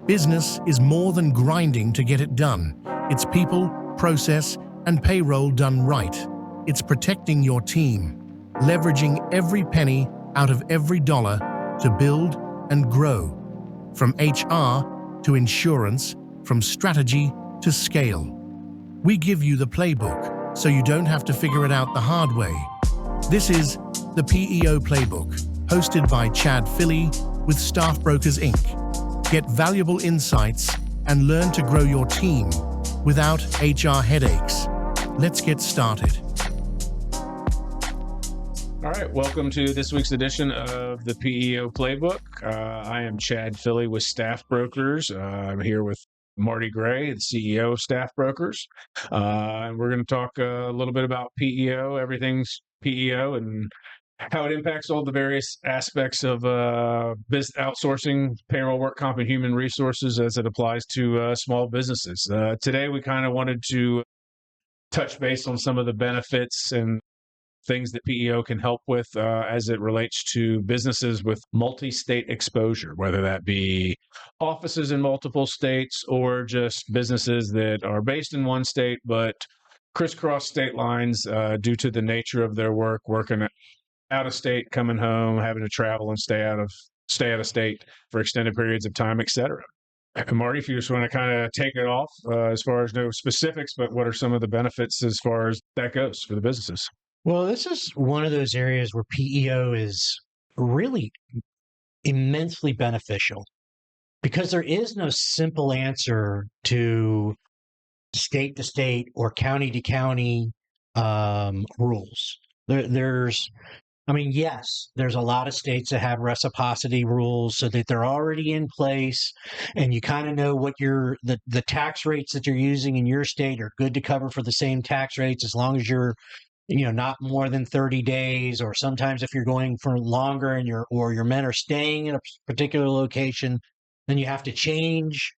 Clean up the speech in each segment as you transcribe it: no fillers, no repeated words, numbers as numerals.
Business is more than grinding to get it done. It's people, process, and payroll done right. It's protecting your team, leveraging every penny out of every dollar to build and grow. From HR to insurance, from strategy to scale. We give you the playbook so you don't have to figure it out the hard way. This is the PEO Playbook, hosted by Chad Philly with Staff Brokers Inc. Get valuable insights and learn to grow your team without HR headaches. Let's get started. All right, welcome to this week's edition of the PEO Playbook. I am Chad Philly with Staff Brokers. I'm here with Marty Gray, the CEO of Staff Brokers. And we're going to talk a little bit about PEO, everything's PEO, and how it impacts all the various aspects of business outsourcing, payroll, work comp, and human resources as it applies to small businesses. Today, we kind of wanted to touch base on some of the benefits and things that PEO can help with as it relates to businesses with multi-state exposure, whether that be offices in multiple states or just businesses that are based in one state but crisscross state lines due to the nature of their work, working out of state, coming home, having to travel and stay out of state for extended periods of time, et cetera. And Marty, if you just want to kind of take it off as far as no specifics, but what are some of the benefits as far as that goes for the businesses? Well, this is one of those areas where PEO is really immensely beneficial because there is no simple answer to state or county to county rules. Yes, there's a lot of states that have reciprocity rules so that they're already in place and you kind of know what the tax rates that you're using in your state are good to cover for the same tax rates as long as you're not more than 30 days, or sometimes if you're going for longer and your men are staying in a particular location, then you have to change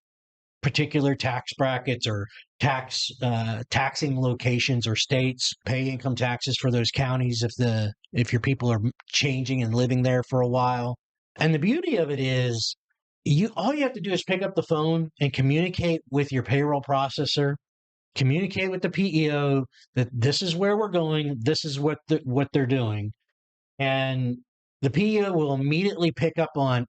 particular tax brackets or taxing locations or states, pay income taxes for those counties if your people are changing and living there for a while. And the beauty of it is all you have to do is pick up the phone and communicate with your payroll processor, communicate with the PEO that this is where we're going, this is what they're doing. And the PEO will immediately pick up on,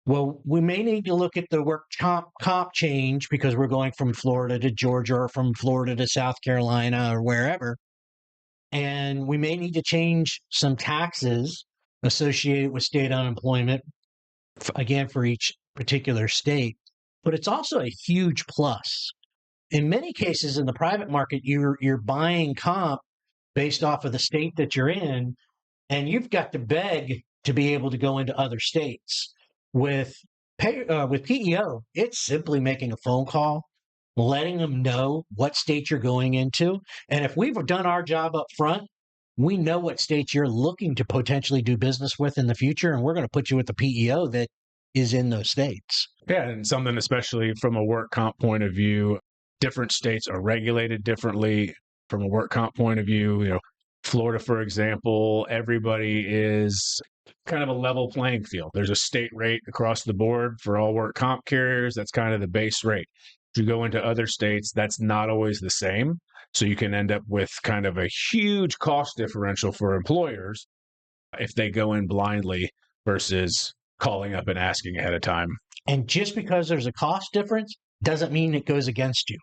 well, we may need to look at the work comp change because we're going from Florida to Georgia or from Florida to South Carolina or wherever. And we may need to change some taxes associated with state unemployment, again, for each particular state. But it's also a huge plus. In many cases in the private market, you're buying comp based off of the state that you're in, and you've got to beg to be able to go into other states. With PEO, it's simply making a phone call, letting them know what state you're going into. And if we've done our job up front, we know what states you're looking to potentially do business with in the future, and we're going to put you with the PEO that is in those states. Yeah, and something especially from a work comp point of view, different states are regulated differently from a work comp point of view. Florida, for example, everybody is kind of a level playing field. There's a state rate across the board for all work comp carriers. That's kind of the base rate. If you go into other states, that's not always the same. So you can end up with kind of a huge cost differential for employers if they go in blindly versus calling up and asking ahead of time. And just because there's a cost difference doesn't mean it goes against you.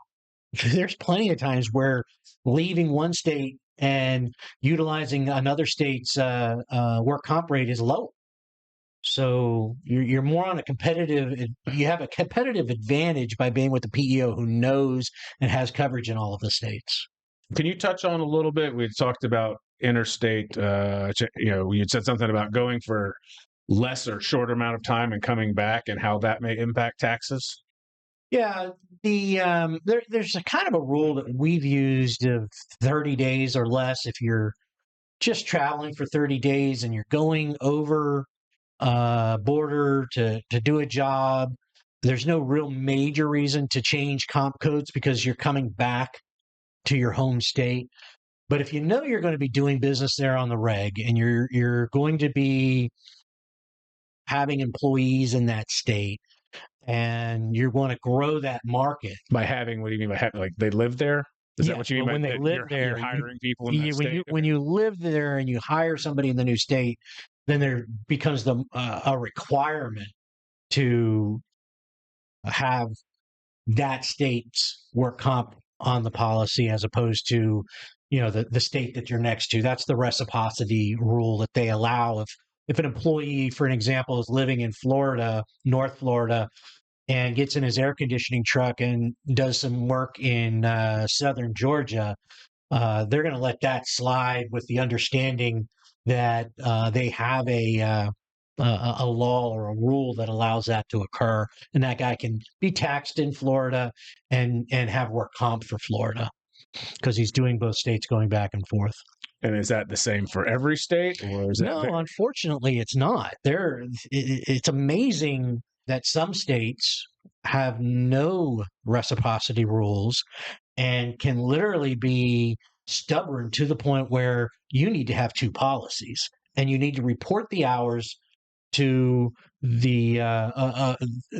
There's plenty of times where leaving one state and utilizing another state's work comp rate is low. So you're more on you have a competitive advantage by being with the PEO who knows and has coverage in all of the states. Can you touch on a little bit? We talked about interstate, you had said something about going for less or shorter amount of time and coming back and how that may impact taxes. Yeah, there's a kind of a rule that we've used of 30 days or less. If you're just traveling for 30 days and you're going over border to do a job, there's no real major reason to change comp codes because you're coming back to your home state. But if you know you're going to be doing business there on the reg and you're going to be having employees in that state, and you want to grow that market. By having, what do you mean by having? Like they live there? Is that what you mean by when they live there, you're hiring people in that state? when you live there and you hire somebody in the new state, then there becomes a requirement to have that state's work comp on the policy as opposed to, the state that you're next to. That's the reciprocity rule that they allow. If an employee, for an example, is living in Florida, North Florida, and gets in his air conditioning truck and does some work in southern Georgia, they're going to let that slide with the understanding that they have a law or a rule that allows that to occur, and that guy can be taxed in Florida and have work comp for Florida because he's doing both states going back and forth. And is that the same for every state, or is No, unfortunately, it's not. It's amazing that some states have no reciprocity rules and can literally be stubborn to the point where you need to have two policies and you need to report the hours to the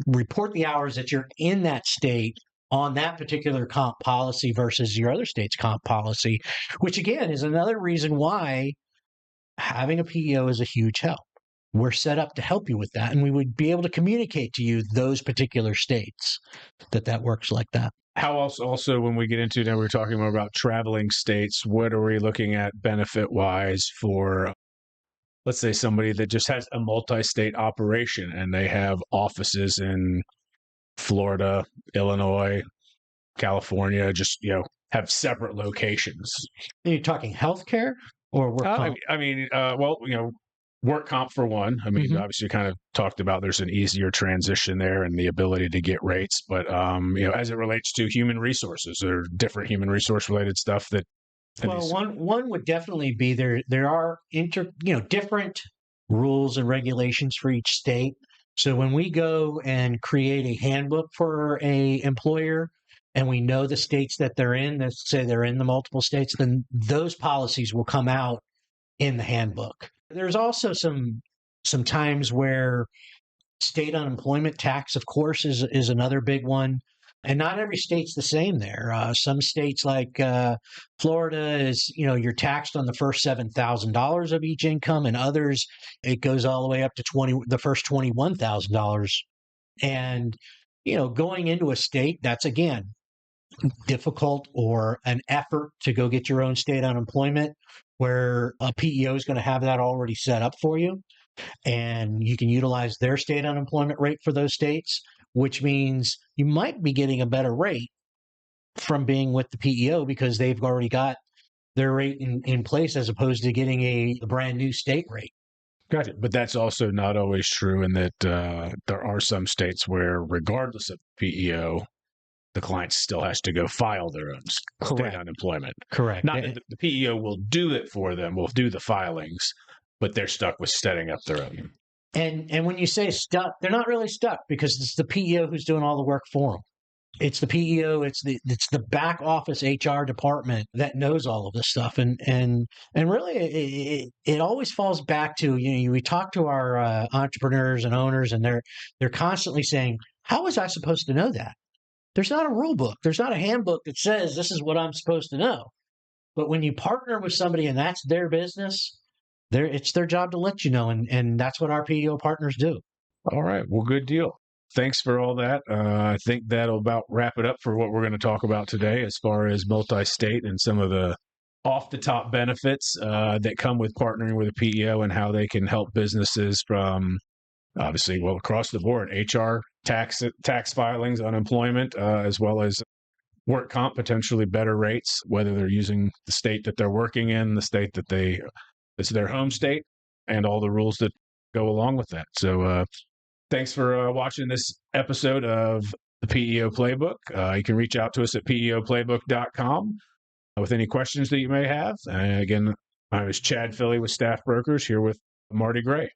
report the hours that you're in that state on that particular comp policy versus your other state's comp policy, which again is another reason why having a PEO is a huge help. We're set up to help you with that, and we would be able to communicate to you those particular states that works like that. How else, also, when we get into, now we're talking more about traveling states, what are we looking at benefit-wise for, let's say, somebody that just has a multi-state operation and they have offices in Florida, Illinois, California, just, have separate locations. Are you talking healthcare or work comp? Work comp for one. I mean, obviously you kind of talked about there's an easier transition there and the ability to get rates, but as it relates to human resources or different human resource related stuff that. Well, one would definitely be there are different rules and regulations for each state. So when we go and create a handbook for a employer and we know the states that they're in, let's say they're in the multiple states, then those policies will come out in the handbook. There's also some times where state unemployment tax, of course, is another big one. And not every state's the same there. Some states like Florida is, you're taxed on the first $7,000 of each income, and others, it goes all the way up to the first $21,000. And, going into a state, that's again, difficult or an effort to go get your own state unemployment, where a PEO is going to have that already set up for you. And you can utilize their state unemployment rate for those states, which means you might be getting a better rate from being with the PEO because they've already got their rate in place as opposed to getting a brand new state rate. Gotcha. But that's also not always true in that there are some states where, regardless of PEO, the client still has to go file their own state unemployment. Correct. Not that the PEO will do it for them, will do the filings, but they're stuck with setting up their own. And when you say stuck, they're not really stuck because it's the PEO who's doing all the work for them. It's the PEO, it's the back office HR department that knows all of this stuff. And really it always falls back to, we talk to our entrepreneurs and owners, and they're constantly saying, how was I supposed to know that? There's not a rule book. There's not a handbook that says this is what I'm supposed to know. But when you partner with somebody and that's their business, it's their job to let you know. And that's what our PEO partners do. All right. Well, good deal. Thanks for all that. I think that'll about wrap it up for what we're going to talk about today as far as multi-state and some of the off-the-top benefits that come with partnering with a PEO and how they can help businesses from, obviously, across the board, HR, tax filings, unemployment, as well as work comp, potentially better rates, whether they're using the state that they're working in, the state that it's their home state, and all the rules that go along with that. So thanks for watching this episode of the PEO Playbook. You can reach out to us at PEOplaybook.com with any questions that you may have. Again, my name is Chad Philly with Staff Brokers, here with Marty Gray.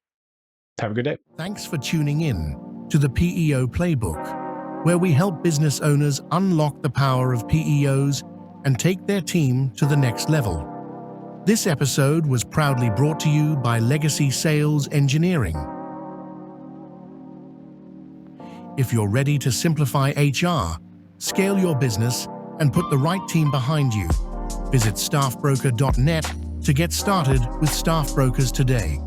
Have a good day. Thanks for tuning in to the PEO Playbook, where we help business owners unlock the power of PEOs and take their team to the next level. This episode was proudly brought to you by Legacy Sales Engineering. If you're ready to simplify HR, scale your business, and put the right team behind you, visit staffbroker.net to get started with Staff Brokers today.